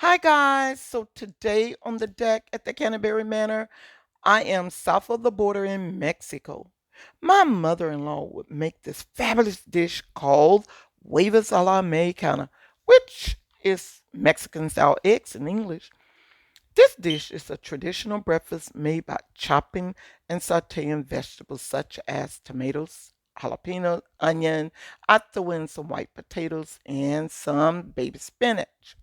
Hi guys, so today on the deck at the Canterbury Manor, I am south of the border in Mexico. My mother-in-law would make this fabulous dish called Huevos a la Mexicana, which is Mexican style eggs in English. This dish is a traditional breakfast made by chopping and sauteing vegetables such as tomatoes, jalapeno, onion. I throw in some white potatoes and some baby spinach.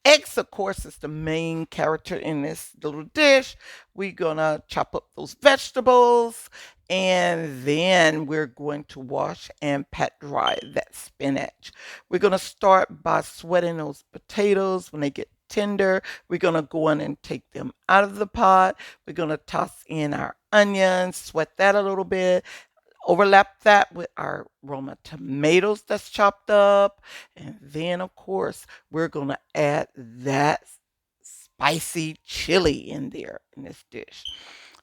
Eggs, of course, is the main character in this little dish. We're gonna chop up those vegetables and then we're going to wash and pat dry that spinach. We're gonna start by sweating those potatoes. When they get tender, we're gonna go in and take them out of the pot. We're gonna toss in our onions, sweat that a little bit, overlap that with our Roma tomatoes that's chopped up. And then, of course, we're going to add that spicy chili in there in this dish.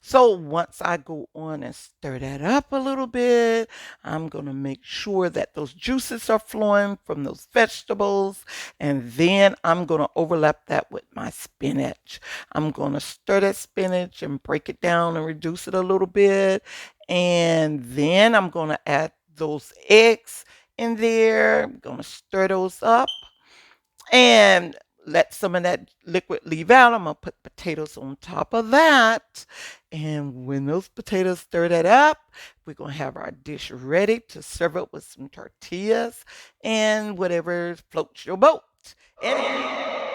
So once I go on and stir that up a little bit, I'm going to make sure that those juices are flowing from those vegetables. And then I'm going to overlap that with my spinach. I'm going to stir that spinach and break it down and reduce it a little bit. And then I'm going to add those eggs in there. I'm going to stir those up and let some of that liquid leave out. I'm going to put potatoes on top of that. And when those potatoes stir that up, we're going to have our dish ready to serve it with some tortillas and whatever floats your boat. And